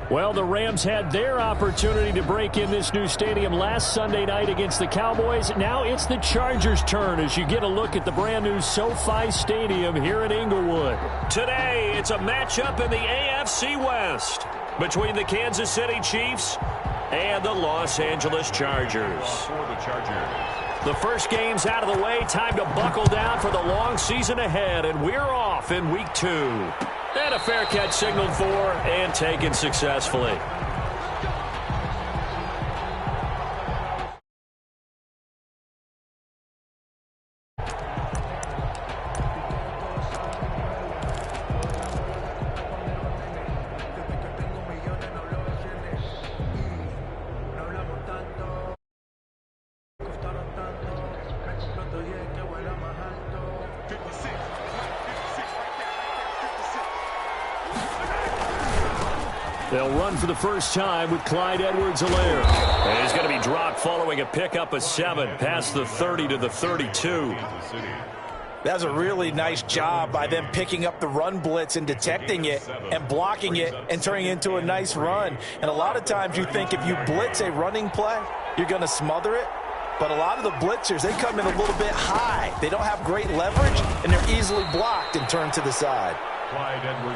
Well, the Rams had their opportunity to break in this new stadium last Sunday night against the Cowboys. Now it's the Chargers' turn as you get a look at the brand-new SoFi Stadium here in Inglewood. Today, it's a matchup in the AFC West between the Kansas City Chiefs and the Los Angeles Chargers. The first game's out of the way. Time to buckle down for the long season ahead, and we're off in Week 2. And a fair catch signaled for and taken successfully. They'll run for the first time with Clyde Edwards-Helaire. And he's going to be dropped following a pickup of 7 past the 30 to the 32. That's a really nice job by them picking up the run blitz and detecting it and blocking it and turning it into a nice run. And a lot of times you think if you blitz a running play, you're going to smother it. But a lot of the blitzers, they come in a little bit high. They don't have great leverage, and they're easily blocked and turned to the side.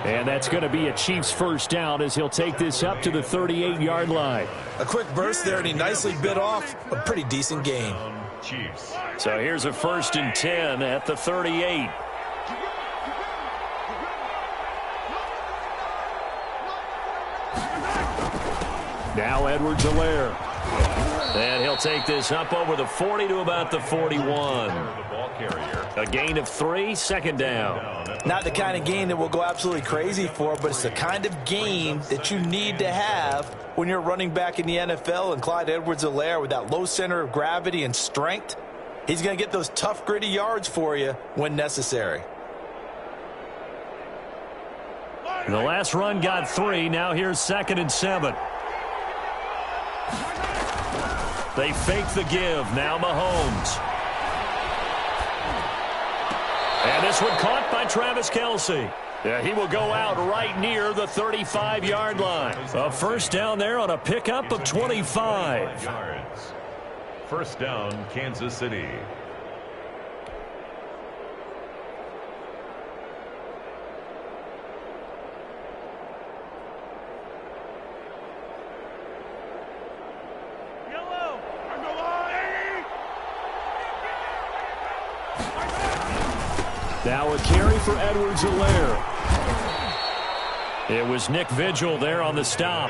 And that's going to be a Chiefs first down as he'll take this up to the 38-yard line. A quick burst there, and he nicely bit off a pretty decent gain. So here's a 1st and 10 at the 38. Now Edwards-Helaire. And he'll take this up over the 40 to about the 41. A gain of 3, second down. Not the kind of game that we'll go absolutely crazy for, but it's the kind of game that you need to have when you're running back in the NFL. And Clyde Edwards-Helaire, with that low center of gravity and strength, he's going to get those tough, gritty yards for you when necessary. The last run got 3. Now here's 2nd and 7. They fake the give. Now Mahomes. And this one caught by Travis Kelce. Yeah, he will go out right near the 35-yard line. A first down there on a pickup of 25. First down, Kansas City. Now a carry for Edwards-Helaire. It was Nick Vigil there on the stop.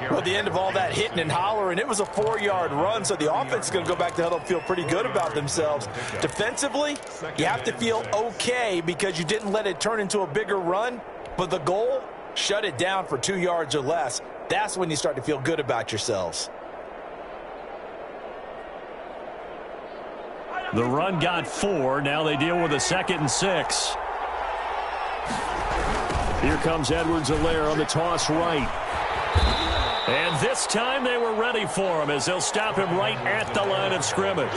Well, at the end of all that hitting and hollering, it was a 4-yard run, so the offense is going to go back to huddle and feel pretty good about themselves. Defensively, you have to feel okay because you didn't let it turn into a bigger run, but the goal, shut it down for 2 yards or less. That's when you start to feel good about yourselves. The run got 4. Now they deal with a 2nd and 6. Here comes Edwards-Helaire on the toss right. And this time they were ready for him as they'll stop him right at the line of scrimmage.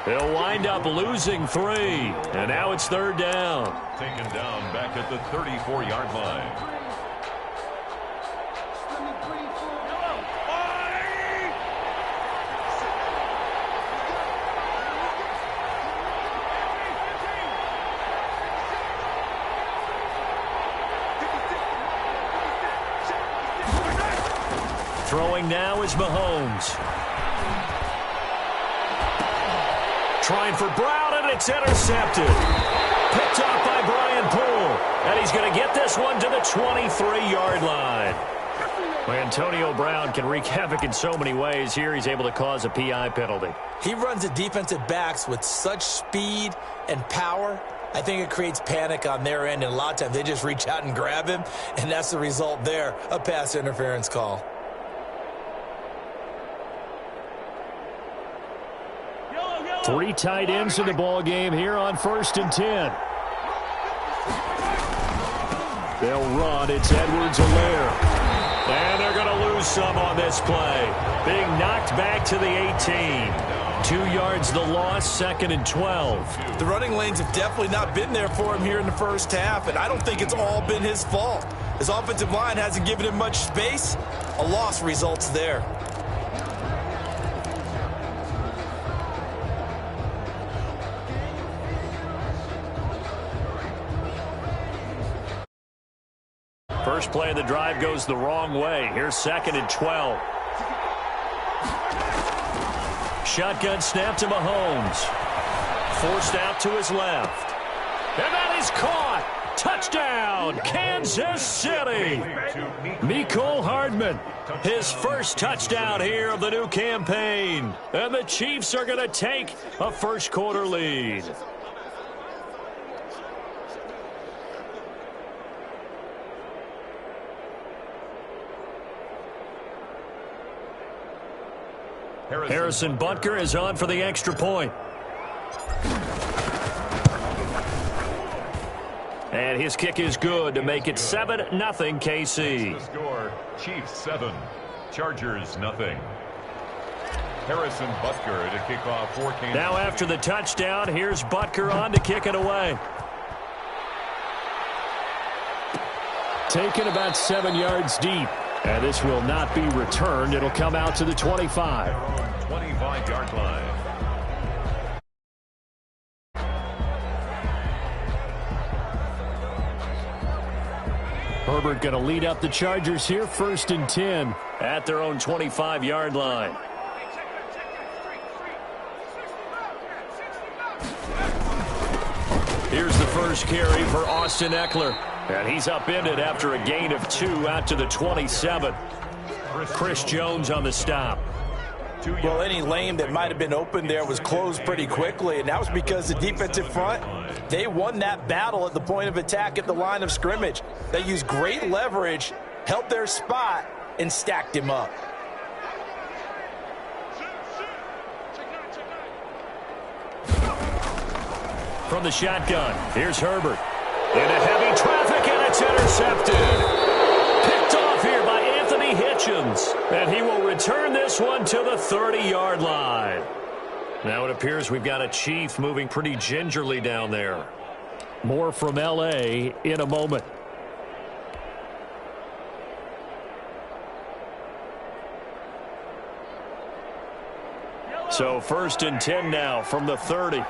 They'll wind up losing 3. And now it's 3rd down. Taken down back at the 34-yard line. Throwing now is Mahomes. Trying for Brown, and it's intercepted. Picked off by Brian Poole. And he's going to get this one to the 23-yard line. Antonio Brown can wreak havoc in so many ways. Here he's able to cause a PI penalty. He runs the defensive backs with such speed and power. I think it creates panic on their end, and a lot of times they just reach out and grab him, and that's the result there, a pass interference call. Three tight ends in the ball game here on 1st and 10. They'll run. It's Edwards-Helaire. And they're going to lose some on this play. Being knocked back to the 18. 2 yards the loss, 2nd and 12. The running lanes have definitely not been there for him here in the first half, and I don't think it's all been his fault. His offensive line hasn't given him much space. A loss results there. First play of the drive goes the wrong way. Here's 2nd and 12. Shotgun snap to Mahomes. Forced out to his left. And that is caught. Touchdown, Kansas City. Mecole Hardman, his first touchdown here of the new campaign. And the Chiefs are going to take a first-quarter lead. Harrison Butker is on for the extra point. And his kick is good to make it 7-0 KC. The score, Chiefs 7, Chargers 0. Harrison Butker to kick off for Kansas. Now after the touchdown, here's Butker on to kick it away. Taken about 7 yards deep. And this will not be returned. It'll come out to the 25. 25-yard line. Herbert going to lead up the Chargers here, 1st and 10 at their own 25-yard line. Here's the first carry for Austin Eckler. And he's upended after a gain of 2 out to the 27. Chris Jones on the stop. Well, any lane that might have been open there was closed pretty quickly, and that was because the defensive front, they won that battle at the point of attack at the line of scrimmage. They used great leverage, held their spot, and stacked him up. From the shotgun, here's Herbert. Into heavy traffic, and it's intercepted. Picked off here by Anthony Hitchens. And he will return this one to the 30-yard line. Now it appears we've got a Chief moving pretty gingerly down there. More from L.A. in a moment. So 1st and 10 now from the 30.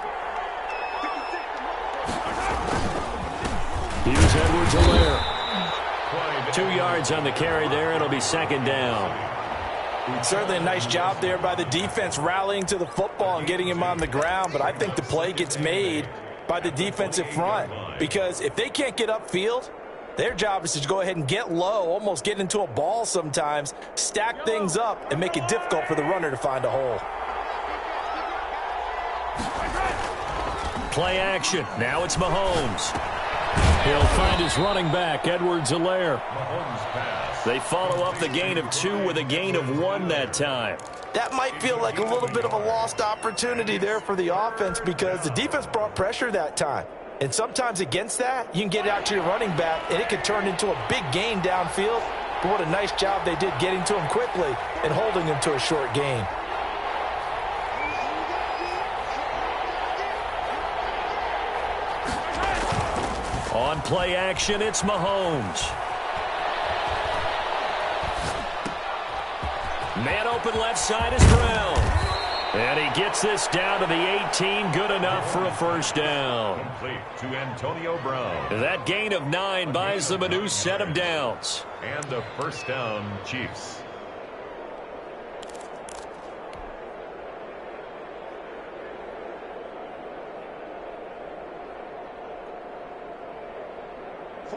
Here's Edwards-Helaire. 2 yards on the carry there. It'll be 2nd down. Certainly a nice job there by the defense rallying to the football and getting him on the ground. But I think the play gets made by the defensive front. Because if they can't get upfield, their job is to go ahead and get low, almost get into a ball sometimes, stack things up, and make it difficult for the runner to find a hole. Play action. Now it's Mahomes. He'll find his running back, Edwards-Helaire. They follow up the gain of 2 with a gain of 1 that time. That might feel like a little bit of a lost opportunity there for the offense because the defense brought pressure that time. And sometimes against that, you can get out to your running back, and it can turn into a big gain downfield. But what a nice job they did getting to him quickly and holding him to a short gain. On play action, it's Mahomes. Man open left side is Brown. And he gets this down to the 18. Good enough for a first down. Complete to Antonio Brown. That gain of 9 buys them a new set of downs. And the first down, Chiefs.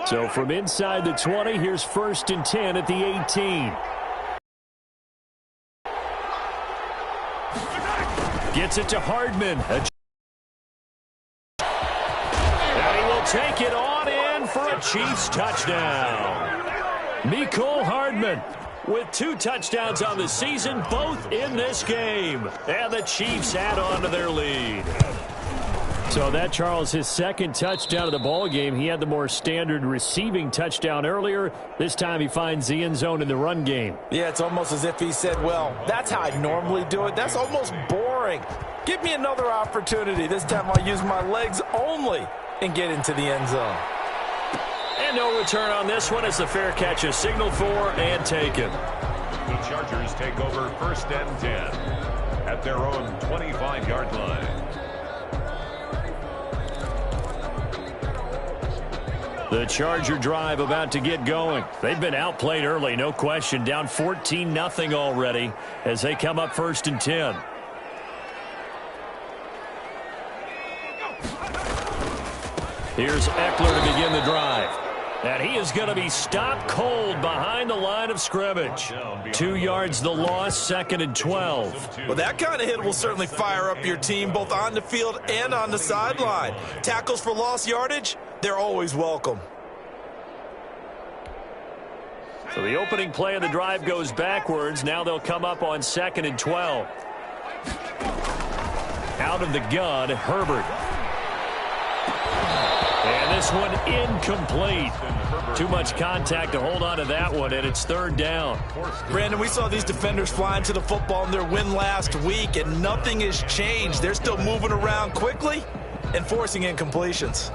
So from inside the 20, here's 1st and 10 at the 18. Gets it to Hardman. And he will take it on in for a Chiefs touchdown. Mecole Hardman with 2 touchdowns on the season, both in this game. And the Chiefs add on to their lead. So that, Charles, his 2nd touchdown of the ball game. He had the more standard receiving touchdown earlier. This time he finds the end zone in the run game. Yeah, it's almost as if he said, well, that's how I normally do it. That's almost boring. Give me another opportunity. This time I'll use my legs only and get into the end zone. And no return on this one as the fair catch is signaled for and taken. The Chargers take over 1st and 10 at their own 25-yard line. The Charger drive about to get going. They've been outplayed early, no question. Down 14-0 already as they come up 1st and 10. Here's Eckler to begin the drive. And he is going to be stopped cold behind the line of scrimmage. 2 yards the loss, 2nd and 12. Well, that kind of hit will certainly fire up your team both on the field and on the sideline. Tackles for lost yardage, they're always welcome. So the opening play of the drive goes backwards. Now they'll come up on 2nd and 12. Out of the gun, Herbert. And this one incomplete. Too much contact to hold on to that one, and it's 3rd down. Brandon, we saw these defenders flying to the football in their win last week, and nothing has changed. They're still moving around quickly and forcing incompletions.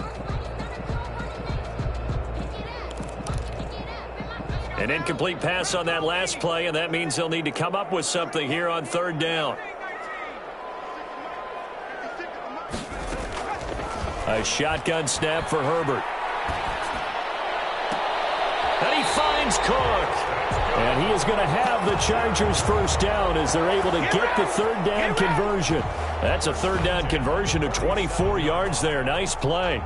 An incomplete pass on that last play, and that means they'll need to come up with something here on 3rd down. A shotgun snap for Herbert. And he finds Cook. And he is going to have the Chargers 1st down as they're able to get the 3rd down conversion. That's a 3rd down conversion of 24 yards there. Nice play.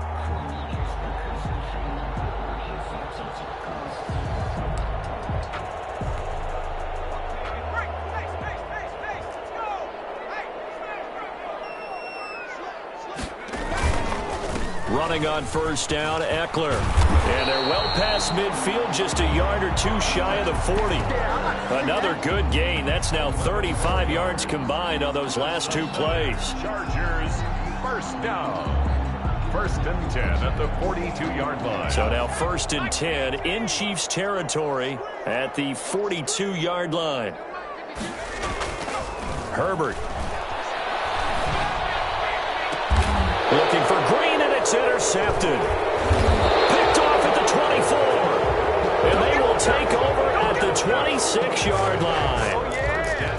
Running on 1st down, Eckler. And they're well past midfield, just a yard or two shy of the 40. Another good gain. That's now 35 yards combined on those last 2 plays. Chargers 1st down. 1st and 10 at the 42-yard line. So now 1st and 10 in Chiefs territory at the 42-yard line. Herbert. Looking for Green, and it's intercepted. Picked off at the 24. And they will take over at the 26-yard line.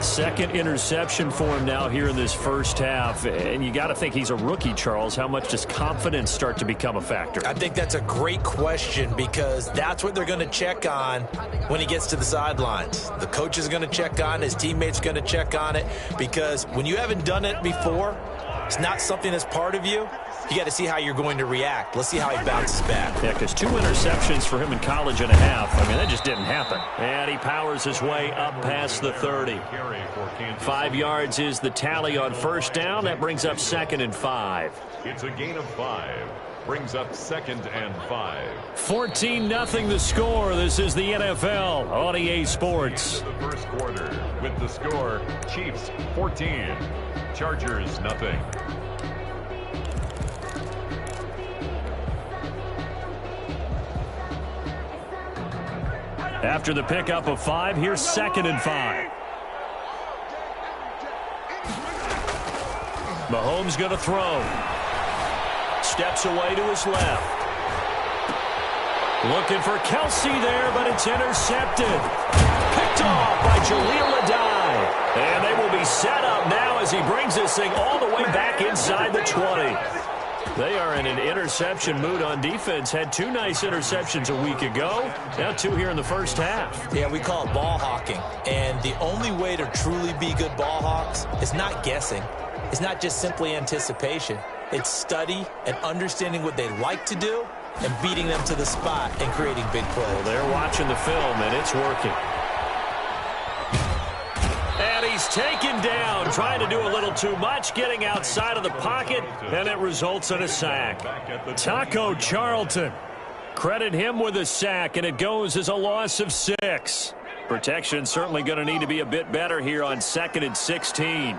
2nd interception for him now here in this 1st half. And you got to think he's a rookie, Charles. How much does confidence start to become a factor? I think that's a great question because that's what they're going to check on when he gets to the sidelines. The coach is going to check on, his teammates are going to check on it because when you haven't done it before, it's not something that's part of you. You got to see how you're going to react. Let's see how he bounces back. Yeah, because 2 interceptions for him in college and a half. I mean, that just didn't happen. And he powers his way up past the 30. 5 yards is the tally on 1st down. That brings up 2nd and 5. It's a gain of 5. Brings up 2nd and 5. 14-0 the score. This is the NFL on EA Sports. The 1st quarter with the score, Chiefs 14, Chargers nothing. After the pickup of 5, here's 2nd and 5. Mahomes going to throw. Steps away to his left. Looking for Kelsey there, but it's intercepted. Picked off by Jaleel Adai. And they will be set up now as he brings this thing all the way back inside the 20. They are in an interception mood on defense. Had 2 nice interceptions a week ago. Now 2 here in the 1st half. Yeah, we call it ball hawking. And the only way to truly be good ball hawks is not guessing. It's not just simply anticipation. It's study and understanding what they like to do and beating them to the spot and creating big plays. Well, they're watching the film, and it's working. And he's taken down, trying to do a little too much, getting outside of the pocket, and it results in a sack. Taco Charlton, credit him with a sack, and it goes as a loss of 6. Protection certainly going to need to be a bit better here on 2nd and 16.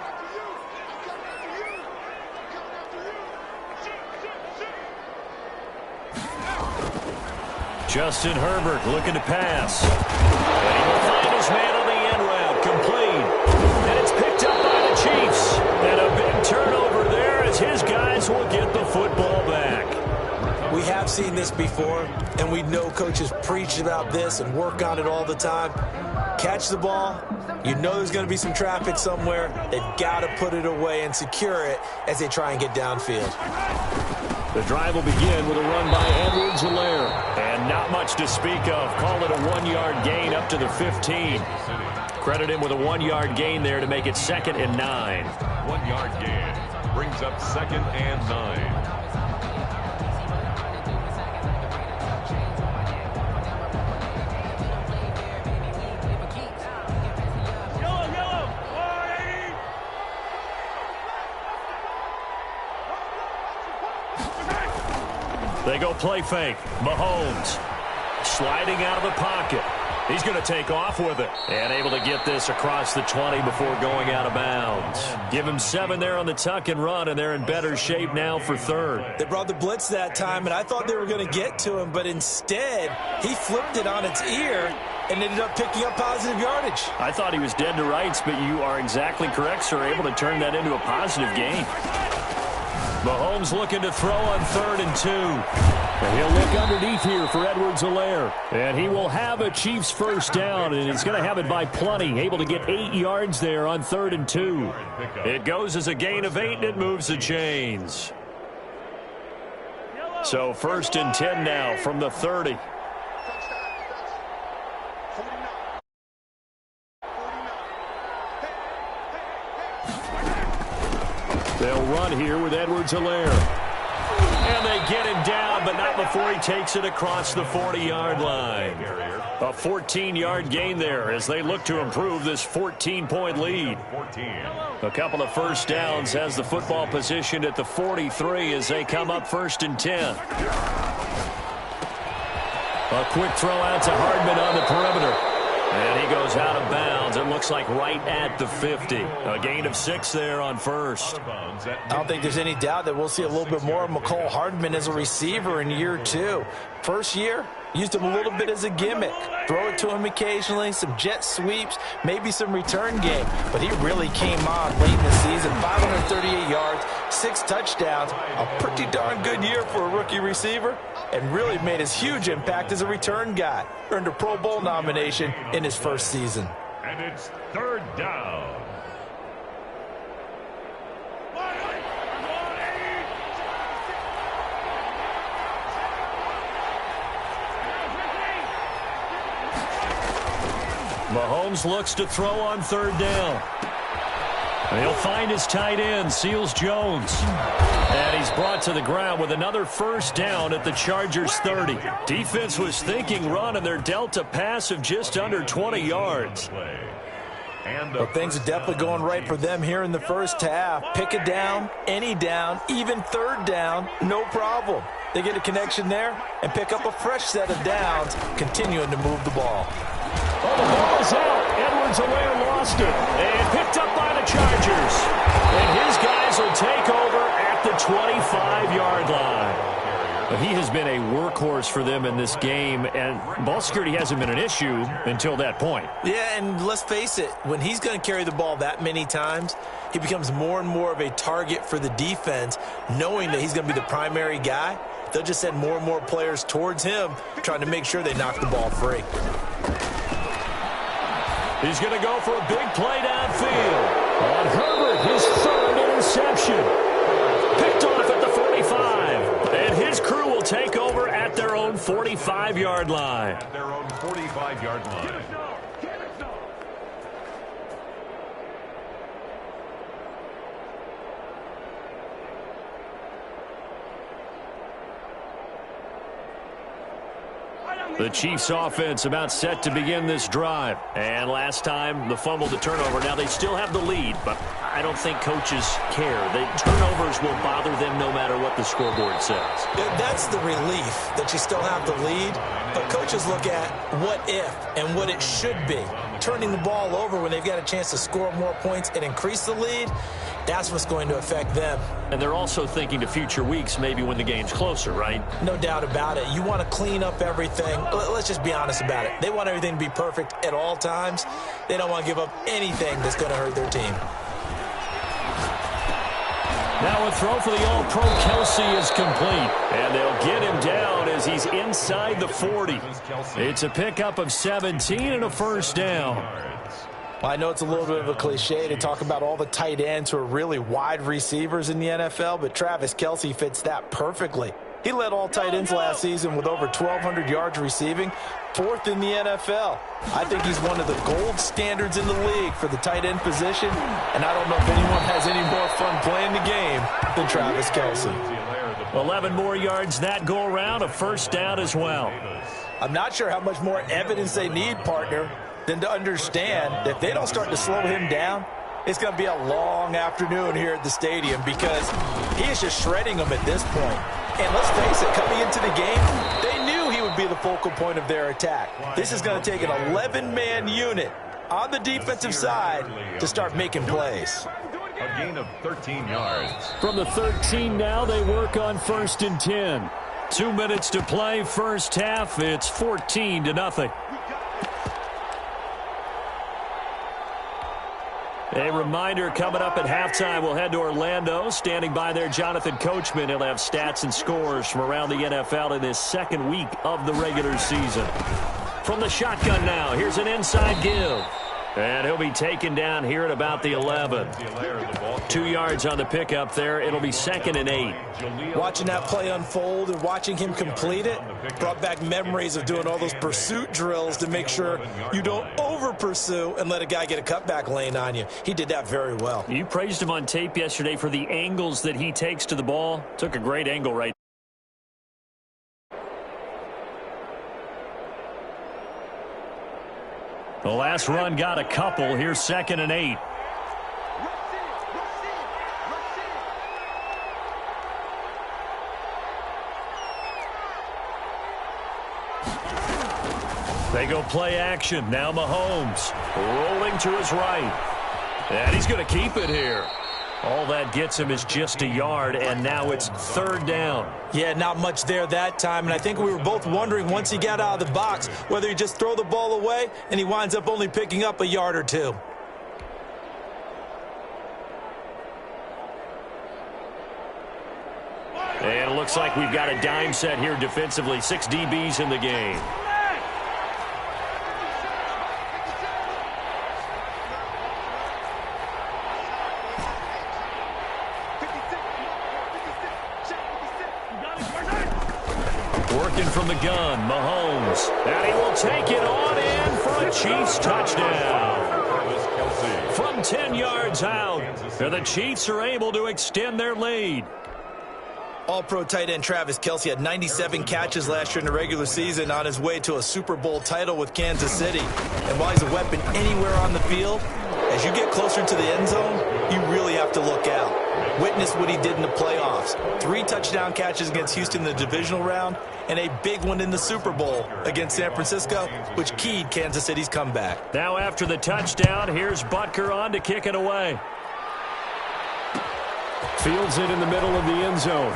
Justin Herbert looking to pass. And he will find his man on the end route, complete. And it's picked up by the Chiefs. And a big turnover there as his guys will get the football back. We have seen this before, and we know coaches preach about this and work on it all the time. Catch the ball. You know there's going to be some traffic somewhere. They've got to put it away and secure it as they try and get downfield. The drive will begin with a run by Edwards-Helaire. And not much to speak of. Call it a 1-yard gain up to the 15. Credit him with a 1-yard gain there to make it 2nd and 9. 1-yard gain brings up 2nd and 9. They go play fake. Mahomes sliding out of the pocket. He's going to take off with it and able to get this across the 20 before going out of bounds. Give him 7 there on the tuck and run, and they're in better shape now for 3rd. They brought the blitz that time, and I thought they were going to get to him, but instead he flipped it on its ear and ended up picking up positive yardage. I thought he was dead to rights, but you are exactly correct, sir. Able to turn that into a positive gain. Mahomes looking to throw on 3rd and 2. And he'll look underneath here for Edwards-Helaire. And he will have a Chiefs first down, and he's going to have it by plenty. Able to get 8 yards there on 3rd and 2. It goes as a gain of 8, and it moves the chains. So 1st and 10 now from the 30. They'll run here with Edwards-Helaire. And they get him down, but not before he takes it across the 40-yard line. A 14-yard gain there as they look to improve this 14-point lead. A couple of first downs has the football positioned at the 43 as they come up 1st and 10. A quick throw out to Hardman on the perimeter. And he goes out of bounds. It looks like right at the 50. A gain of 6 there on 1st. I don't think there's any doubt that we'll see a little bit more of McCole Hardman as a receiver in year 2. First year, used him a little bit as a gimmick. Throw it to him occasionally, some jet sweeps, maybe some return game. But he really came on late in the season. 538 yards, 6 touchdowns. A pretty darn good year for a rookie receiver. And really made his huge impact as a return guy. Earned a Pro Bowl nomination in his first season. And it's 3rd down. Mahomes looks to throw on 3rd down. And he'll find his tight end, Seals Jones. And he's brought to the ground with another first down at the Chargers 30. Defense was thinking run, and they're dealt a pass of just under 20 yards. Well, things are definitely going right for them here in the first half. Pick a down, any down, even 3rd down, no problem. They get a connection there and pick up a fresh set of downs, continuing to move the ball. Oh, the ball is out. Edwards-Helaire lost it and picked up by the Chargers. And his guys will take over at the 25-yard line. He has been a workhorse for them in this game, and ball security hasn't been an issue until that point. Yeah, and let's face it, when he's going to carry the ball that many times, he becomes more and more of a target for the defense, knowing that he's going to be the primary guy. They'll just send more and more players towards him, trying to make sure they knock the ball free. He's going to go for a big play downfield. On Herbert, his 3rd interception. Picked off at the 45. And his crew will take over at their own 45-yard line. At their own 45-yard line. The Chiefs offense about set to begin this drive. And last time, the fumble to turnover. Now they still have the lead, but I don't think coaches care. The turnovers will bother them no matter what the scoreboard says. That's the relief that you still have the lead. But coaches look at what if and what it should be. Turning the ball over when they've got a chance to score more points and increase the lead, that's what's going to affect them. And they're also thinking to future weeks, maybe when the game's closer, right? No doubt about it. You want to clean up everything. Let's just be honest about it. They want everything to be perfect at all times. They don't want to give up anything that's going to hurt their team. Now a throw for the All-Pro Kelsey is complete. And they'll get him down as he's inside the 40. It's a pickup of 17 and a first down. Well, I know it's a little bit of a cliche to talk about all the tight ends who are really wide receivers in the NFL, but Travis Kelsey fits that perfectly. He led all tight ends last season with over 1,200 yards receiving, 4th in the NFL. I think he's one of the gold standards in the league for the tight end position, and I don't know if anyone has any more fun playing the game than Travis Kelsey. 11 more yards that go around, a first down as well. I'm not sure how much more evidence they need, partner, than to understand that if they don't start to slow him down, it's going to be a long afternoon here at the stadium because he is just shredding them at this point. And let's face it, coming into the game, they knew he would be the focal point of their attack. This is going to take an 11-man unit on the defensive side to start making plays. A gain of 13 yards. From the 13 now, they work on 1st and 10. 2 minutes to play, first half. It's 14-0. A reminder coming up at halftime, we'll head to Orlando. Standing by there, Jonathan Coachman. He'll have stats and scores from around the NFL in this second week of the regular season. From the shotgun now, here's an inside give. And he'll be taken down here at about the 11. 2 yards on the pickup there. It'll be 2nd and 8. Watching that play unfold and watching him complete it brought back memories of doing all those pursuit drills to make sure you don't over-pursue and let a guy get a cutback lane on you. He did that very well. You praised him on tape yesterday for the angles that he takes to the ball. Took a great angle right. The last run got a couple. Here's 2nd and 8. They go play action. Now Mahomes rolling to his right. And he's going to keep it here. All that gets him is just a yard, and now it's 3rd down. Yeah, not much there that time, and I think we were both wondering once he got out of the box whether he just throw the ball away, and he winds up only picking up a yard or two. And it looks like we've got a dime set here defensively. 6 DBs in the game. Working from the gun, Mahomes. And he will take it on in for a Chiefs touchdown. From 10 yards out, the Chiefs are able to extend their lead. All-Pro tight end Travis Kelsey had 97 catches last year in the regular season on his way to a Super Bowl title with Kansas City. And while he's a weapon anywhere on the field, as you get closer to the end zone, you really have to look out. Witness what he did in the playoffs. 3 touchdown catches against Houston in the divisional round, and a big one in the Super Bowl against San Francisco, which keyed Kansas City's comeback. Now after the touchdown, here's Butker on to kick it away. Fields it in the middle of the end zone.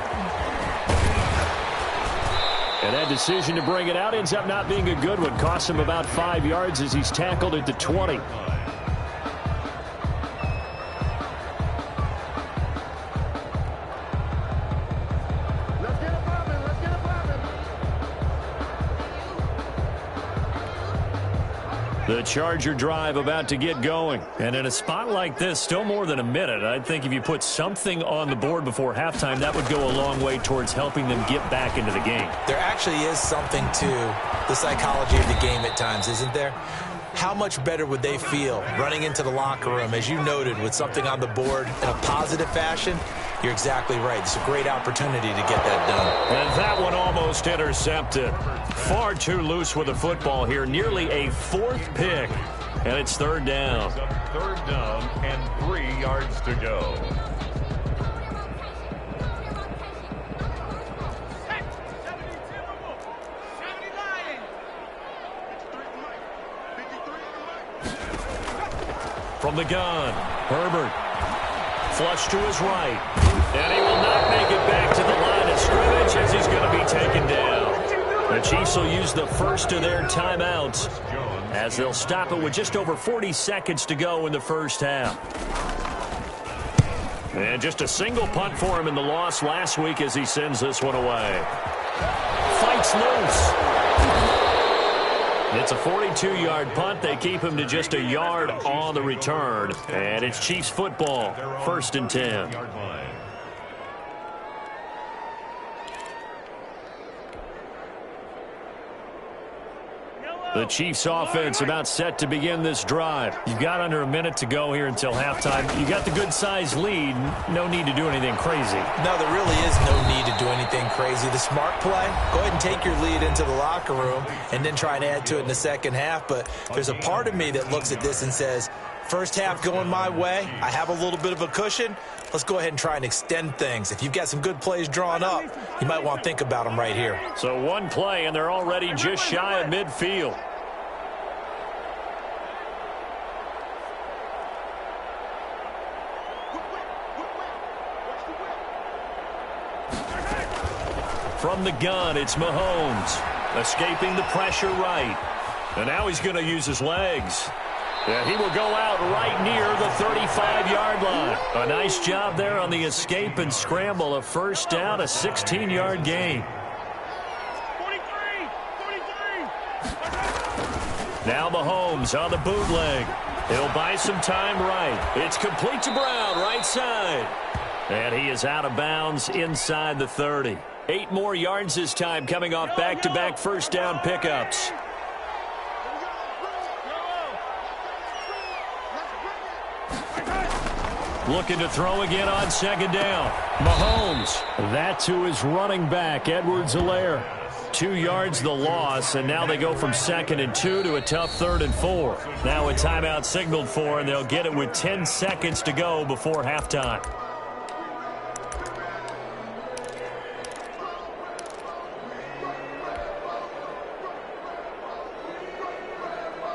And that decision to bring it out ends up not being a good one. Costs him about 5 yards as he's tackled at the 20. The Charger drive about to get going. And in a spot like this, still more than a minute, I think if you put something on the board before halftime, that would go a long way towards helping them get back into the game. There actually is something to the psychology of the game at times, isn't there? How much better would they feel running into the locker room, as you noted, with something on the board in a positive fashion? You're exactly right. It's a great opportunity to get that done. And that one almost intercepted. Far too loose with the football here. Nearly a 4th pick. And it's 3rd down. 3rd down and 3 yards to go. From the gun, Herbert. Flush to his right. And he will not make it back to the line of scrimmage as he's going to be taken down. The Chiefs will use the first of their timeouts as they'll stop it with just over 40 seconds to go in the first half. And just a single punt for him in the loss last week as he sends this one away. Fights loose. It's a 42-yard punt. They keep him to just a yard on the return. And it's Chiefs football, 1st and 10. The Chiefs offense about set to begin this drive. You've got under a minute to go here until halftime. You got the good-sized lead. No need to do anything crazy. No, there really is no need to do anything crazy. The smart play, go ahead and take your lead into the locker room and then try and add to it in the second half. But there's a part of me that looks at this and says, first half going my way, I have a little bit of a cushion. Let's go ahead and try and extend things. If you've got some good plays drawn up, you might want to think about them right here. So one play, and they're already just shy of midfield. From the gun, it's Mahomes. Escaping the pressure right. And now he's going to use his legs. And he will go out right near the 35-yard line. A nice job there on the escape and scramble. A first down, a 16-yard gain. 43. Now Mahomes on the bootleg. He'll buy some time right. It's complete to Brown, right side. And he is out of bounds inside the 30. 8 more yards this time coming off back-to-back first down pickups. Looking to throw again on second down. Mahomes. That to his running back, Edwards-Helaire. 2 yards the loss, and now they go from 2nd and 2 to a tough 3rd and 4. Now a timeout signaled for, and they'll get it with 10 seconds to go before halftime.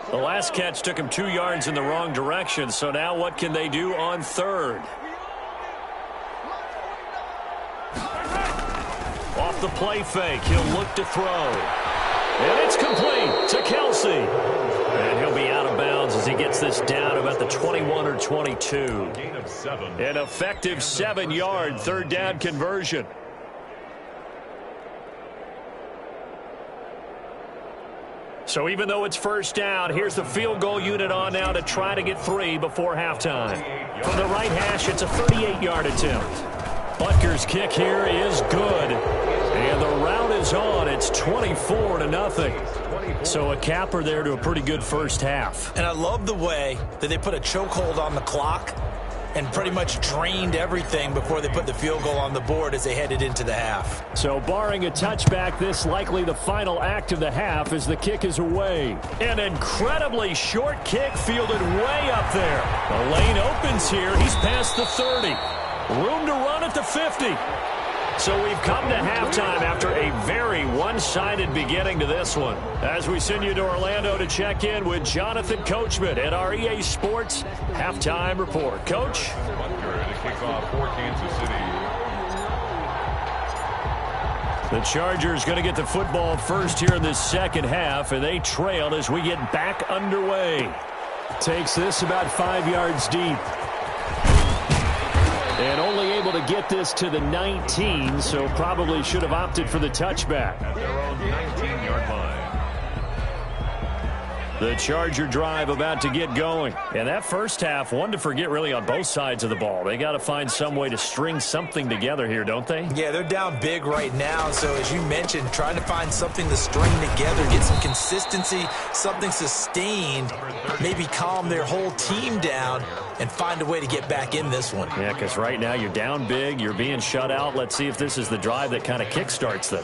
The last catch took him 2 yards in the wrong direction, so now what can they do on 3rd? Off the play fake, he'll look to throw. And it's complete to Kelsey. And he'll be out of bounds as he gets this down about the 21 or 22. An effective 7-yard 3rd down conversion. So even though it's first down, here's the field goal unit on now to try to get 3 before halftime. From the right hash, it's a 38-yard attempt. Butker's kick here is good. And the route is on. It's 24-0. So a capper there to a pretty good first half. And I love the way that they put a chokehold on the clock and pretty much drained everything before they put the field goal on the board as they headed into the half. So barring a touchback, this likely the final act of the half as the kick is away. An incredibly short kick fielded way up there. The lane opens here. He's past the 30. Room to run at the 50. So we've come to halftime after a very one-sided beginning to this one. As we send you to Orlando to check in with Jonathan Coachman at our EA Sports Halftime Report. Coach? To kick off for Kansas City. The Chargers going to get the football first here in this second half, and they trail as we get back underway. Takes this about 5 yards deep. And only able to get this to the 19, so probably should have opted for the touchback. At their own 19-yard line. The Charger drive about to get going. And that first half, one to forget really on both sides of the ball. They got to find some way to string something together here, don't they? Yeah, they're down big right now. So as you mentioned, trying to find something to string together, get some consistency, something sustained, maybe calm their whole team down and find a way to get back in this one. Yeah, because right now you're down big, you're being shut out. Let's see if this is the drive that kind of kickstarts them.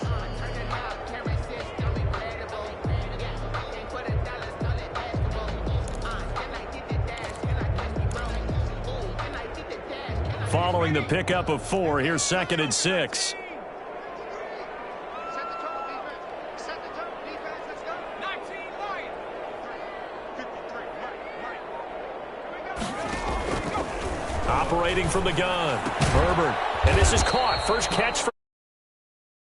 Following the pickup of 4, here's 2nd and 6. Operating from the gun, Herbert, and this is caught. First catch for,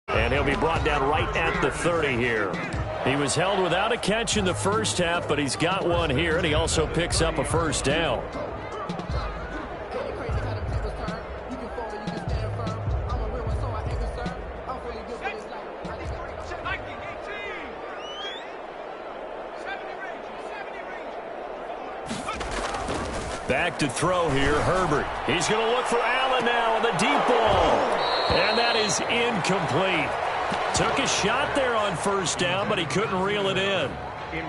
and he'll be brought down right at the 30 here. He was held without a catch in the first half, but he's got one here, and he also picks up a first down. Back to throw here, Herbert. He's going to look for Allen now on the deep ball. And that is incomplete. Took a shot there on first down, but he couldn't reel it in.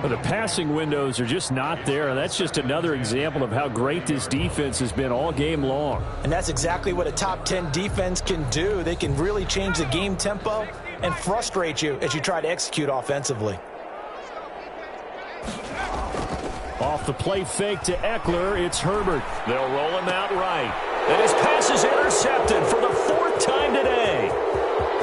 But the passing windows are just not there, and that's just another example of how great this defense has been all game long. And that's exactly what a top 10 defense can do. They can really change the game tempo and frustrate you as you try to execute offensively. Off the play fake to Eckler, it's Herbert. They'll roll him out right. And his pass is intercepted for the 4th time today.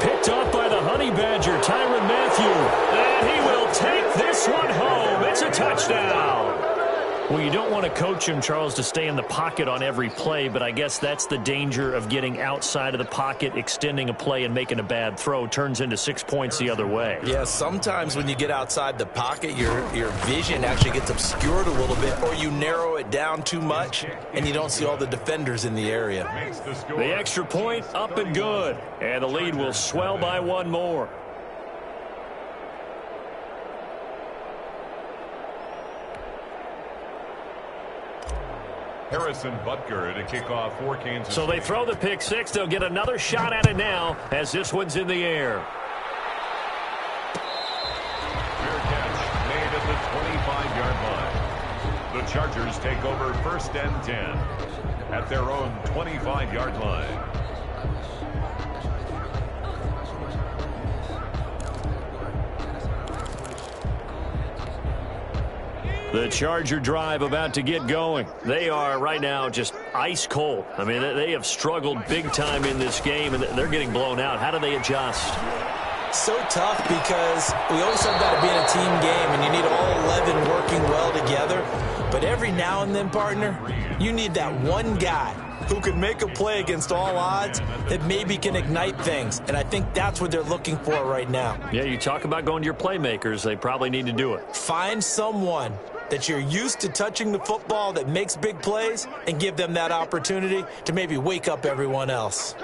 Picked off by the Honey Badger, Tyrann Mathieu. And he will take this one home. It's a touchdown. Well, you don't want to coach him, Charles, to stay in the pocket on every play, but I guess that's the danger of getting outside of the pocket, extending a play, and making a bad throw. Turns into 6 points the other way. Yeah, sometimes when you get outside the pocket, your vision actually gets obscured a little bit, or you narrow it down too much, and you don't see all the defenders in the area. The extra point up and good, and the lead will swell by one more. Harrison Butker to kick off for Kansas. So they throw the pick six. They'll get another shot at it now as this one's in the air. Fair catch made at the 25-yard line. The Chargers take over 1st and 10 at their own 25-yard line. The Charger drive about to get going. They are right now just ice cold. I mean, they have struggled big time in this game, and they're getting blown out. How do they adjust? So tough because we always talk about it being a team game, and you need all 11 working well together. But every now and then, partner, you need that one guy who can make a play against all odds that maybe can ignite things. And I think that's what they're looking for right now. Yeah, you talk about going to your playmakers. They probably need to do it. Find someone that you're used to touching the football that makes big plays and give them that opportunity to maybe wake up everyone else.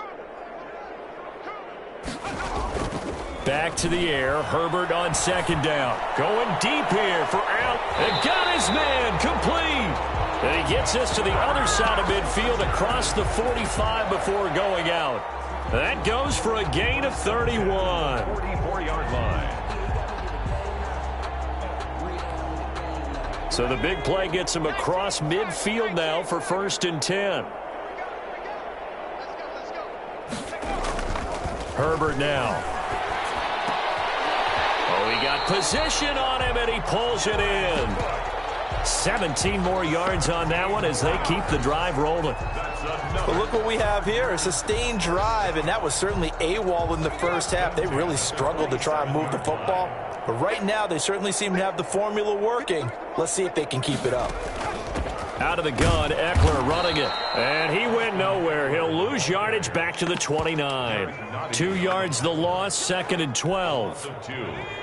Back to the air. Herbert on 2nd down. Going deep here for Allen. And got his man complete. And he gets us to the other side of midfield across the 45 before going out. That goes for a gain of 31. 44-yard line. So the big play gets him across midfield now for 1st and 10. Herbert now. Oh, he got position on him, and he pulls it in. 17 more yards on that one as they keep the drive rolling. But look what we have here, a sustained drive, and that was certainly AWOL in the first half. They really struggled to try and move the football. But right now, they certainly seem to have the formula working. Let's see if they can keep it up. Out of the gun, Eckler running it. And he went nowhere. He'll lose yardage back to the 29. 2 yards the loss, 2nd and 12.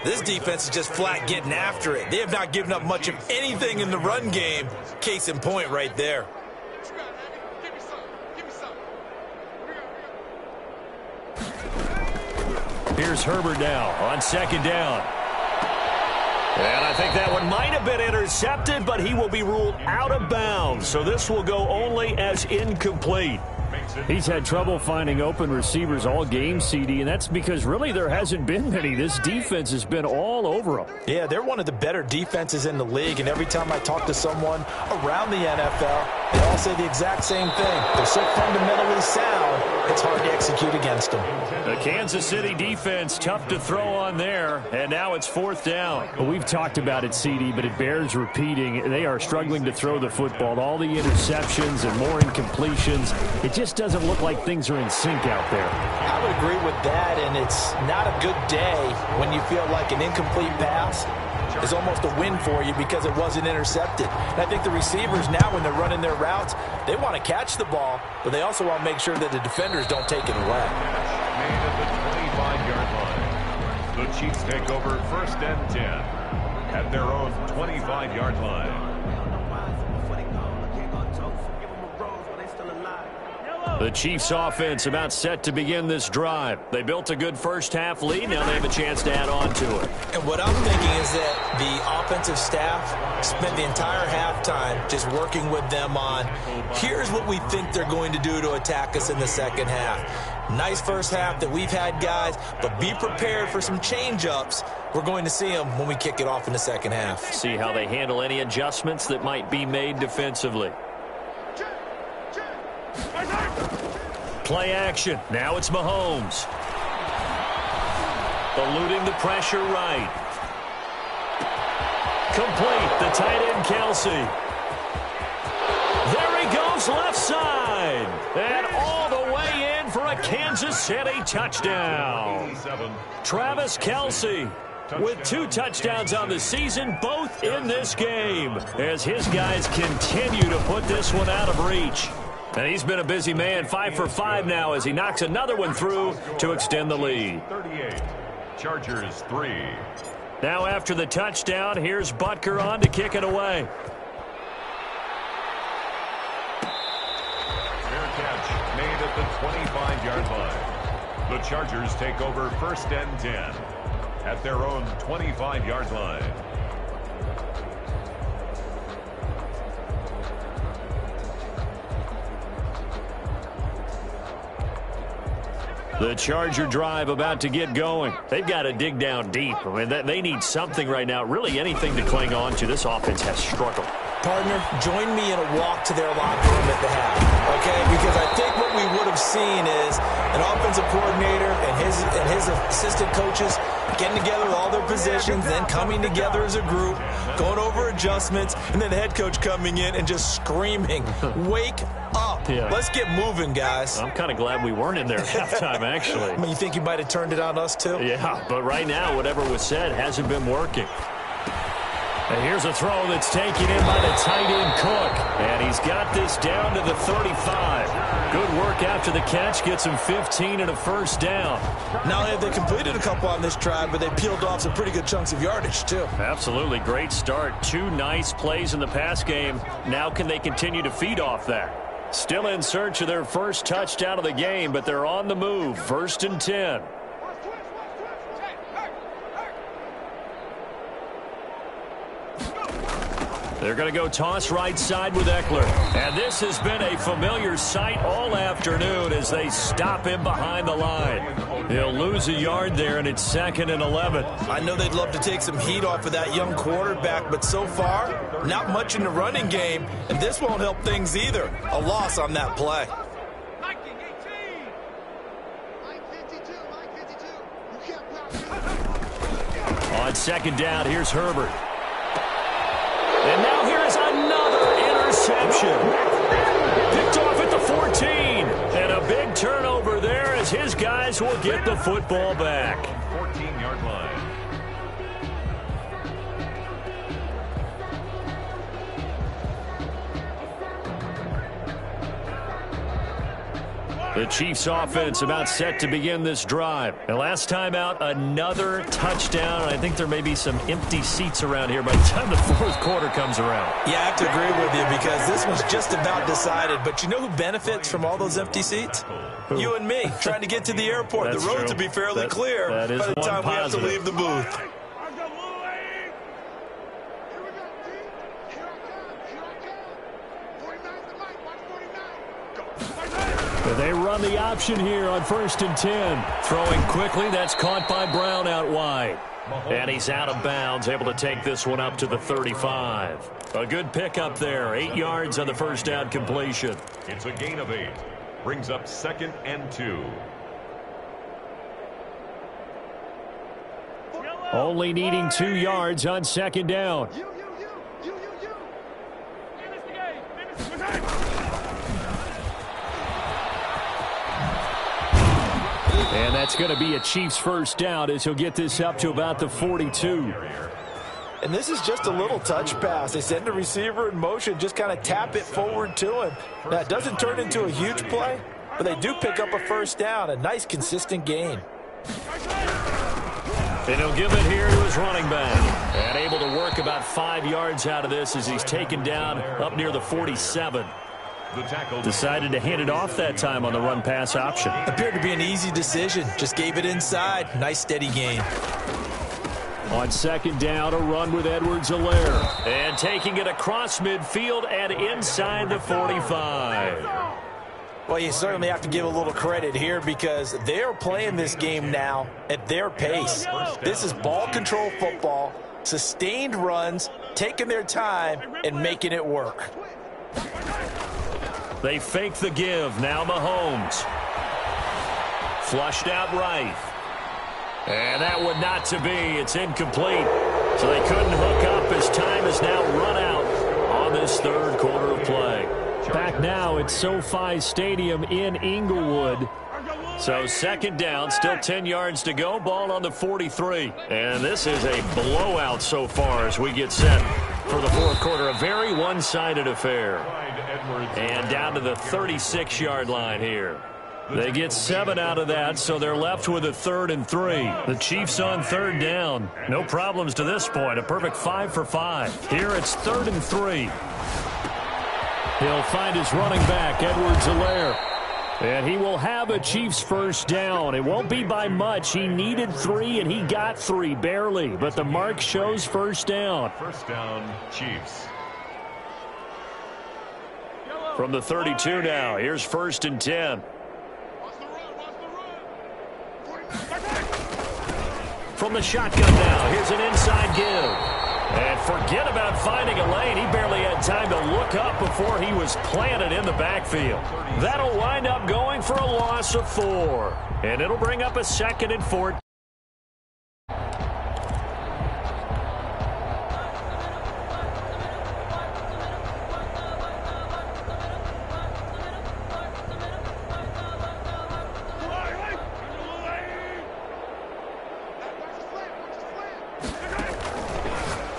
This defense is just flat getting after it. They have not given up much of anything in the run game. Case in point right there. Here's Herbert now on 2nd down. And I think that one might have been intercepted, but he will be ruled out of bounds. So this will go only as incomplete. He's had trouble finding open receivers all game, CD, and that's because really there hasn't been many. This defense has been all over them. Yeah, they're one of the better defenses in the league, and every time I talk to someone around the NFL, they all say the exact same thing. They're so fundamentally sound, it's hard to execute against them. The Kansas City defense, tough to throw on there, and now it's 4th down. Well, we've talked about it, CD, but it bears repeating. They are struggling to throw the football. All the interceptions and more incompletions. It just doesn't look like things are in sync out there. I would agree with that, and it's not a good day when you feel like an incomplete pass is almost a win for you because it wasn't intercepted. And I think the receivers now, when they're running their routes, they want to catch the ball, but they also want to make sure that the defenders don't take it away. Made at the 25-yard line. The Chiefs take over 1st and 10 at their own 25-yard line. The Chiefs offense about set to begin this drive. They built a good first half lead. Now they have a chance to add on to it. And what I'm thinking is that the offensive staff spent the entire halftime just working with them on, here's what we think they're going to do to attack us in the second half. Nice first half that we've had, guys, but be prepared for some change-ups. We're going to see them when we kick it off in the second half. See how they handle any adjustments that might be made defensively. Play action. Now it's Mahomes. Eluding the pressure right. Complete. The tight end, Kelsey. There he goes left side. And all the way in for a Kansas City touchdown. Travis Kelsey with 2 touchdowns on the season, both in this game, as his guys continue to put this one out of reach. And he's been a busy man, 5 for 5 now as he knocks another one through to extend the lead. 38, Chargers 3. Now after the touchdown, here's Butker on to kick it away. Fair catch made at the 25-yard line. The Chargers take over 1st and 10 at their own 25-yard line. The Charger drive about to get going. They've got to dig down deep. I mean, they need something right now, really anything to cling on to. This offense has struggled. Partner, join me in a walk to their locker room at the half, okay? Because I think what we would have seen is an offensive coordinator and his assistant coaches getting together with all their positions, then coming together as a group, going over adjustments, and then the head coach coming in and just screaming, wake up. Yeah. Let's get moving, guys. I'm kind of glad we weren't in there at halftime, actually. I mean, you think you might have turned it on us, too? Yeah, but right now, whatever was said hasn't been working. And here's a throw that's taken in by the tight end Cook. And he's got this down to the 35. Good work after the catch. Gets him 15 and a first down. Not only have they completed a couple on this drive, but they peeled off some pretty good chunks of yardage, too. Absolutely. Great start. 2 nice plays in the pass game. Now can they continue to feed off that? Still in search of their first touchdown of the game, but they're on the move. 1st and 10. They're going to go toss right side with Eckler. And this has been a familiar sight all afternoon as they stop him behind the line. He'll lose a yard there, and it's 2nd and 11. I know they'd love to take some heat off of that young quarterback, but so far, not much in the running game, and this won't help things either. A loss on that play. On 2nd down, here's Herbert. And now here is another interception. Picked off at the 14. And a big turnover there as his guys will get the football back. 14-yard line. The Chiefs offense about set to begin this drive. And last time out, another touchdown. I think there may be some empty seats around here by the time the 4th quarter comes around. Yeah, I have to agree with you because this one's just about decided. But you know who benefits from all those empty seats? Who? You and me, trying to get to the airport. That's the roads true. will be fairly clear that is by the one time we have to positive. leave the booth. They run the option here on 1st and 10. Throwing quickly, that's caught by Brown out wide. And he's out of bounds, able to take this one up to the 35. A good pickup there, 8 yards on the first down completion. It's a gain of 8. Brings up 2nd and 2. Only needing 2 yards on 2nd down. And that's going to be a Chiefs first down as he'll get this up to about the 42. And this is just a little touch pass. They send the receiver in motion, just kind of tap it forward to him. Now, it doesn't turn into a huge play, but they do pick up a first down, a nice, consistent gain. And he'll give it here to his running back. And able to work about 5 yards out of this as he's taken down up near the 47. Decided to hand it off that time on the run-pass option. Appeared to be an easy decision. Just gave it inside. Nice steady gain. On second down, a run with Edwards-Helaire. And taking it across midfield and inside the 45. Well, you certainly have to give a little credit here because they're playing this game now at their pace. This is ball control football, sustained runs, taking their time, and making it work. They fake the give. Now Mahomes. Flushed out right. And that one not to be. It's incomplete. So they couldn't hook up as time is now run out on this third quarter of play. Back now at SoFi Stadium in Inglewood. So second down, still 10 yards to go. Ball on the 43. And this is a blowout so far as we get set for the fourth quarter. A very one-sided affair. And down to the 36-yard line here. They get 7 out of that, so they're left with a 3rd and 3. The Chiefs on third down. No problems to this point. A perfect 5 for 5. Here it's 3rd and 3. He'll find his running back, Edwards-Helaire. And he will have a Chiefs first down. It won't be by much. He needed 3, and he got 3, barely. But the mark shows first down. First down, Chiefs. From the 32 now, here's 1st and 10. From the shotgun now, here's an inside give. And forget about finding a lane. He barely had time to look up before he was planted in the backfield. That'll wind up going for a loss of 4. And it'll bring up a 2nd and 14.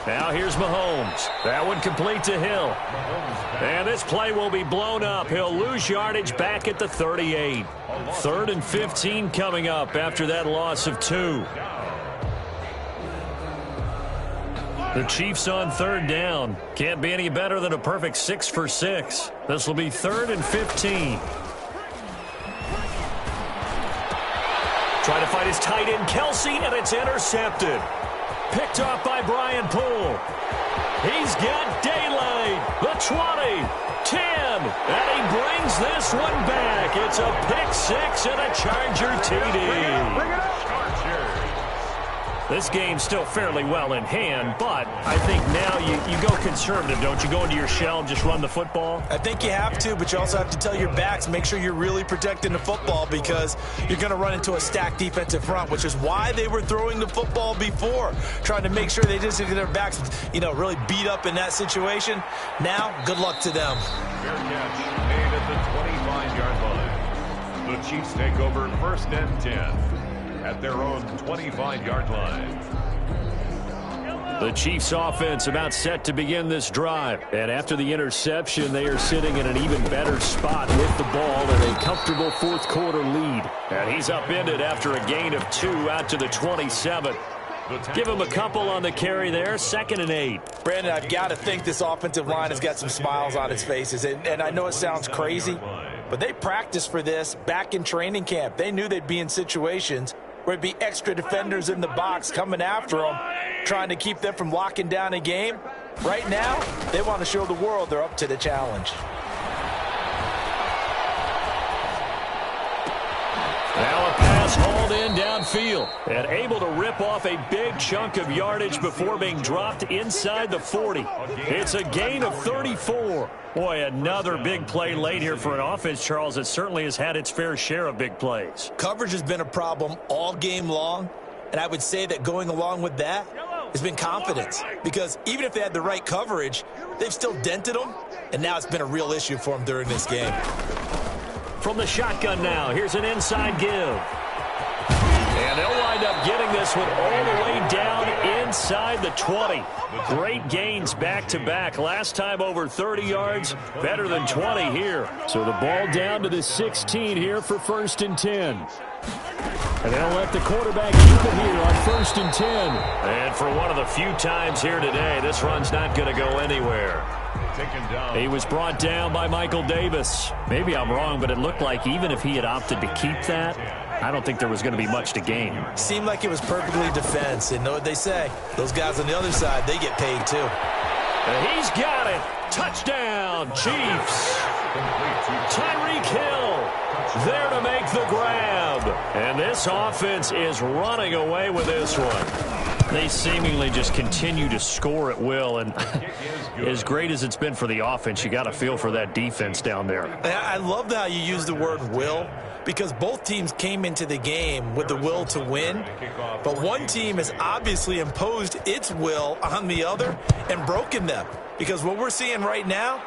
Now here's Mahomes. That one complete to Hill. And this play will be blown up. He'll lose yardage back at the 38. 3rd and 15 coming up after that loss of 2. The Chiefs on third down. Can't be any better than a perfect 6 for 6. This will be 3rd and 15. Trying to find his tight end, Kelsey, and it's intercepted. Picked off by Brian Poole. He's got daylight. The 20, 10, and he brings this one back. It's a pick 6 and a Charger TD. Bring it up. This game's still fairly well in hand, but I think now you go conservative, don't you? Go into your shell and just run the football? I think you have to, but you also have to tell your backs, make sure you're really protecting the football because you're going to run into a stacked defensive front, which is why they were throwing the football before, trying to make sure they just get their backs, really beat up in that situation. Now, good luck to them. Fair catch made at the 25-yard line. The Chiefs take over 1st and 10. At their own 25-yard line. The Chiefs offense about set to begin this drive. And after the interception, they are sitting in an even better spot with the ball and a comfortable fourth quarter lead. And he's upended after a gain of 2 out to the 27. Give him a couple on the carry there. 2nd and 8. Brandon, I've got to think this offensive line has got some smiles on its faces. And I know it sounds crazy, but they practiced for this back in training camp. They knew they'd be in situations where it'd be extra defenders in the box coming after them, trying to keep them from locking down a game. Right now, they want to show the world they're up to the challenge. Now a pass hauled in downfield and able to rip off a big chunk of yardage before being dropped inside the 40. It's a gain of 34. Boy, another big play late here for an offense, Charles, that certainly has had its fair share of big plays. Coverage has been a problem all game long, and I would say that going along with that has been confidence. Because even if they had the right coverage, they've still dented them, and now it's been a real issue for them during this game. From the shotgun now, here's an inside give. And they'll wind up getting this one all the way down inside the 20. Great gains back-to-back. Last time over 30 yards, better than 20 here. So the ball down to the 16 here for 1st and 10. And they'll let the quarterback keep it here on 1st and 10. And for one of the few times here today, this run's not going to go anywhere. He was brought down by Michael Davis. Maybe I'm wrong, but it looked like even if he had opted to keep that, I don't think there was going to be much to gain. Seemed like it was perfectly defense. And know what they say? Those guys on the other side, they get paid too. And he's got it. Touchdown, Chiefs. Tyreek Hill there to make the grab. And this offense is running away with this one. They seemingly just continue to score at will. And as great as it's been for the offense, you got to feel for that defense down there. I love how you use the word will, because both teams came into the game with the will to win. But one team has obviously imposed its will on the other and broken them. Because what we're seeing right now,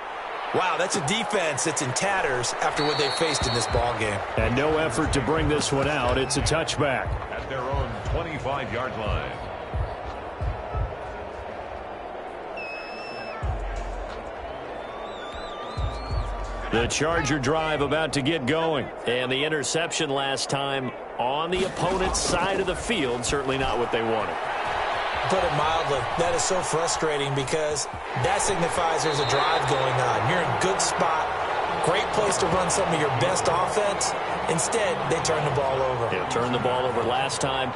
wow, that's a defense that's in tatters after what they faced in this ball game. And no effort to bring this one out. It's a touchback. At their own 25-yard line. The Charger drive about to get going. And the interception last time on the opponent's side of the field, certainly not what they wanted. Put it mildly, that is so frustrating because that signifies there's a drive going on. You're in a good spot, great place to run some of your best offense. Instead, they turn the ball over. Yeah, turned the ball over last time.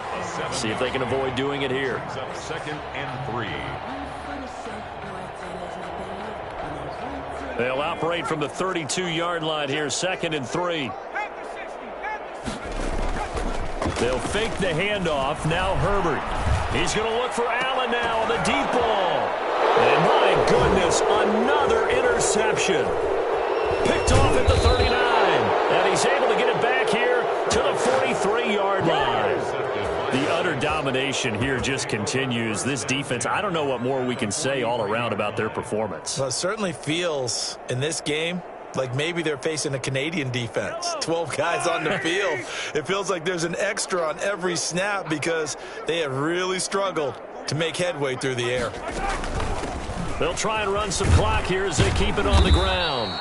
See if they can avoid doing it here. 2nd and 3. They'll operate from the 32-yard line here, 2nd and 3. They'll fake the handoff. Now Herbert. He's going to look for Allen now on the deep ball. And my goodness, another interception. Picked off at the 39. And he's able to get it back here to the 43-yard line. The utter domination here just continues. This defense, I don't know what more we can say all around about their performance. Well, it certainly feels in this game like maybe they're facing a Canadian defense. 12 guys on the field. It feels like there's an extra on every snap because they have really struggled to make headway through the air. They'll try and run some clock here as they keep it on the ground.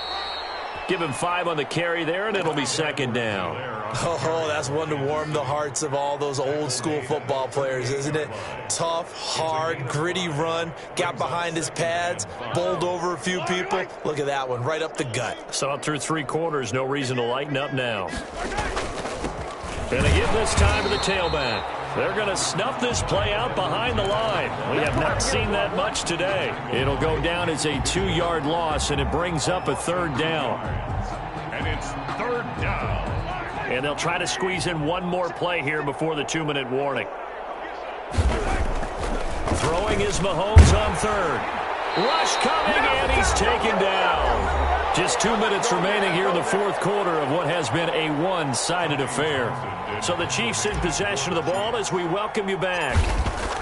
Give him 5 on the carry there, and it'll be 2nd down. Oh, that's one to warm the hearts of all those old school football players, isn't it? Tough, hard, gritty run, got behind his pads, bowled over a few people. Look at that one, right up the gut. Saw it through 3 quarters, no reason to lighten up now. And they give this time to the tailback. They're going to snuff this play out behind the line. We have not seen that much today. It'll go down as a 2-yard loss, and it brings up a 3rd down. And it's 3rd down. And they'll try to squeeze in one more play here before the 2-minute warning. Throwing is Mahomes on 3rd. Rush coming, and he's taken down. Just 2 minutes remaining here in the 4th quarter of what has been a one-sided affair. So the Chiefs in possession of the ball as we welcome you back.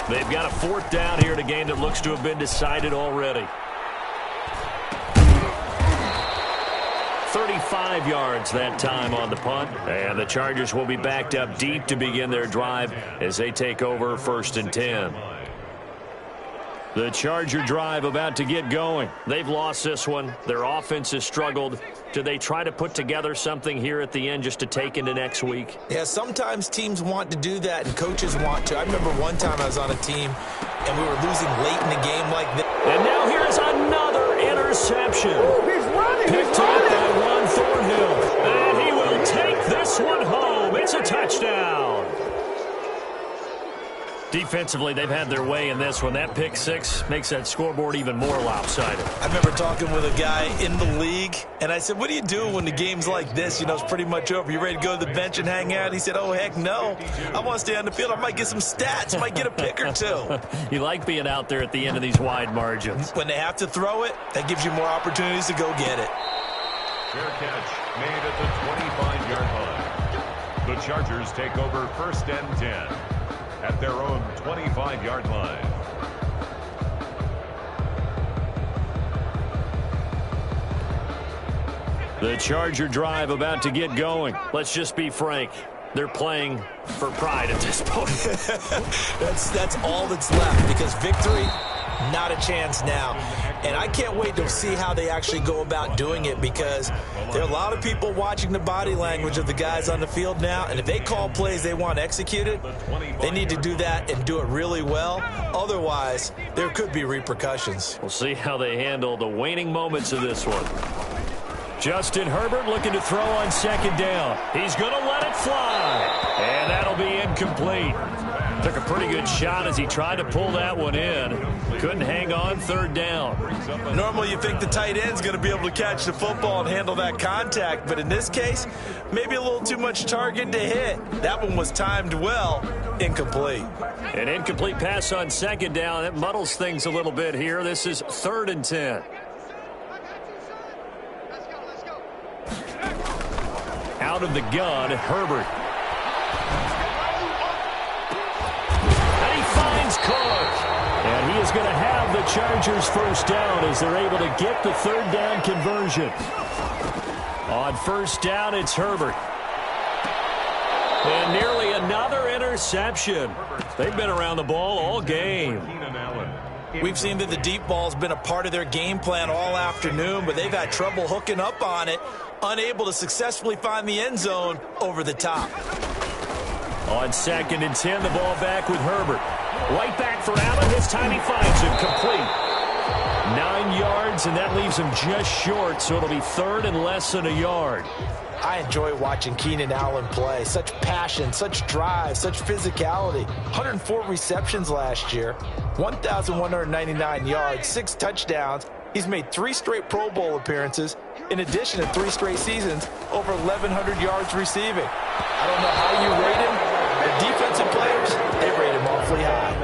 They've got a 4th down here in a game that looks to have been decided already. 35 yards that time on the punt. And the Chargers will be backed up deep to begin their drive as they take over 1st and 10. The Charger drive about to get going. They've lost this one. Their offense has struggled. Do they try to put together something here at the end just to take into next week? Yeah, sometimes teams want to do that and coaches want to. I remember one time I was on a team and we were losing late in the game like this. And now here's another interception. He's running. Picked up by Juan Thornhill. And he will take this one home. It's a touchdown. Defensively, they've had their way in this one. That pick 6 makes that scoreboard even more lopsided. I remember talking with a guy in the league, and I said, what do you do when the game's like this? You know, it's pretty much over. You ready to go to the bench and hang out? He said, oh, heck no. I want to stay on the field. I might get some stats. Might get a pick or 2. You like being out there at the end of these wide margins. When they have to throw it, that gives you more opportunities to go get it. Fair catch made at the 25-yard line. The Chargers take over 1st and 10. At their own 25-yard line. The Charger drive about to get going. Let's just be frank. They're playing for pride at this point. That's all that's left because victory, not a chance now. And I can't wait to see how they actually go about doing it, because there are a lot of people watching the body language of the guys on the field now, and if they call plays they want executed, they need to do that and do it really well. Otherwise, there could be repercussions. We'll see how they handle the waning moments of this one. Justin Herbert looking to throw on second down. He's going to let it fly. And that'll be incomplete. Took a pretty good shot as he tried to pull that one in. Couldn't hang on third down. Normally you think the tight end's going to be able to catch the football and handle that contact, but in this case, maybe a little too much target to hit. That one was timed well. Incomplete. An incomplete pass on second down. It muddles things a little bit here. This is 3rd and 10. Out of the gun, Herbert. And he finds Cook. And he is going to have the Chargers first down as they're able to get the third down conversion. On first down, it's Herbert. And nearly another interception. They've been around the ball all game. We've seen that the deep ball's been a part of their game plan all afternoon, but they've had trouble hooking up on it, unable to successfully find the end zone over the top. On 2nd and 10, the ball back with Herbert. Right back for Allen. This time he finds him complete. 9 yards, and that leaves him just short, so it'll be 3rd and less than a yard. I enjoy watching Keenan Allen play. Such passion, such drive, such physicality. 104 receptions last year, 1,199 yards, 6 touchdowns. He's made 3 straight Pro Bowl appearances, in addition to 3 straight seasons, over 1,100 yards receiving. I don't know how you rate him. The defensive players, they rate him awfully high.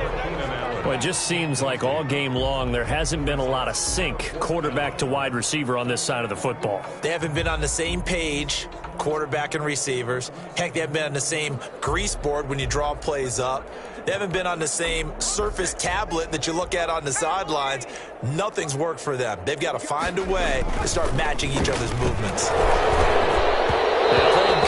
Well, it just seems like all game long there hasn't been a lot of sync quarterback to wide receiver on this side of the football. They haven't been on the same page, quarterback and receivers. Heck, they haven't been on the same grease board when you draw plays up. They haven't been on the same Surface tablet that you look at on the sidelines. Nothing's worked for them. They've got to find a way to start matching each other's movements. They'll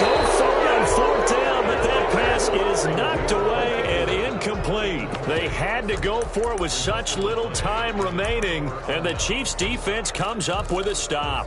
go for it on 4th down, but that pass is knocked away and incomplete. They had to go for it with such little time remaining, and the Chiefs' defense comes up with a stop.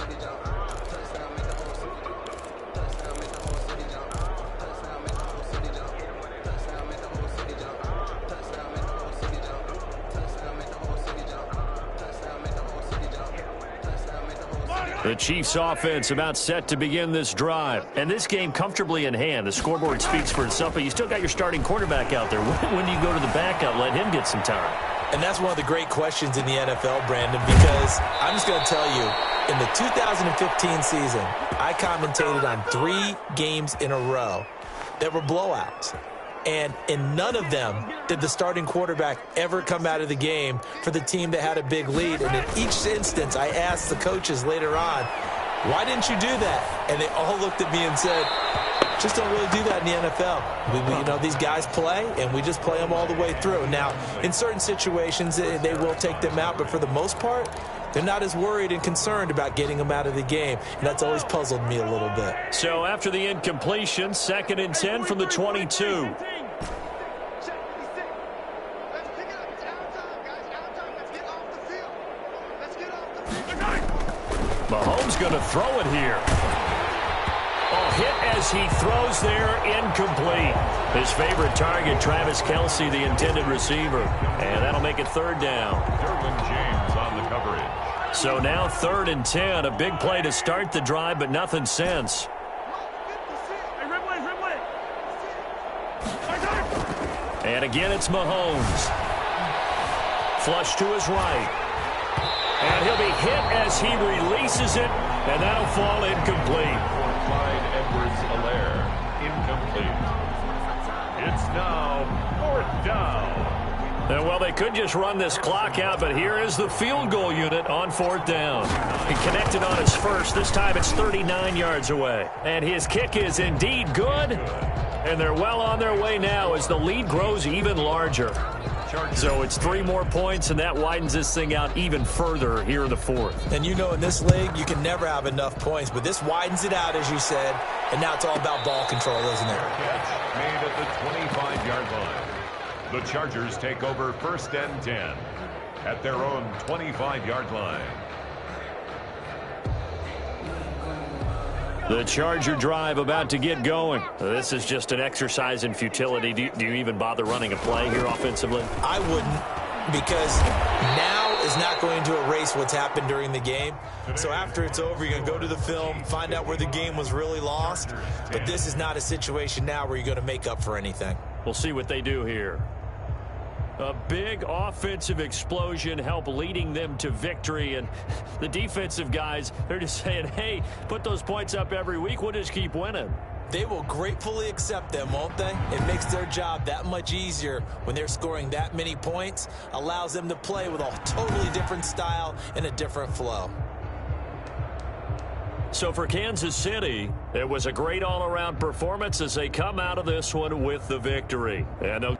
The Chiefs offense about set to begin this drive. And this game comfortably in hand. The scoreboard speaks for itself, but you still got your starting quarterback out there. When do you go to the backup, let him get some time? And that's one of the great questions in the NFL, Brandon, because I'm just going to tell you, in the 2015 season, I commentated on 3 games in a row that were blowouts. And in none of them did the starting quarterback ever come out of the game for the team that had a big lead. And in each instance, I asked the coaches later on, why didn't you do that? And they all looked at me and said, just don't really do that in the NFL. You know, these guys play, and we just play them all the way through. Now, in certain situations, they will take them out, but for the most part, they're not as worried and concerned about getting them out of the game, and that's always puzzled me a little bit. So after the incompletion, 2nd and 10 from the 22. Mahomes going to throw it here. Oh, hit as he throws there, incomplete. His favorite target, Travis Kelce, the intended receiver. And that'll make it 3rd down. Derwin James on the coverage. So now 3rd and 10, a big play to start the drive, but nothing since. And again, it's Mahomes. Flush to his right. And he'll be hit as he releases it, and that'll fall incomplete. Clyde Edwards-Helaire, incomplete. It's now 4th down. And well, they could just run this clock out, but here is the field goal unit on 4th down. He connected on his first. This time it's 39 yards away. And his kick is indeed good. And they're well on their way now as the lead grows even larger. So it's 3 more points, and that widens this thing out even further here in the 4th. And you know, in this league, you can never have enough points, but this widens it out, as you said, and now it's all about ball control, isn't it? Catch made at the 25-yard line. The Chargers take over 1st and 10 at their own 25-yard line. The Charger drive about to get going. This is just an exercise in futility. Do you even bother running a play here offensively? I wouldn't, because now is not going to erase what's happened during the game. So after it's over, you're going to go to the film, find out where the game was really lost. But this is not a situation now where you're going to make up for anything. We'll see what they do here. A big offensive explosion helped leading them to victory. And the defensive guys, they're just saying, hey, put those points up every week. We'll just keep winning. They will gratefully accept them, won't they? It makes their job that much easier when they're scoring that many points. Allows them to play with a totally different style and a different flow. So for Kansas City, it was a great all-around performance as they come out of this one with the victory. And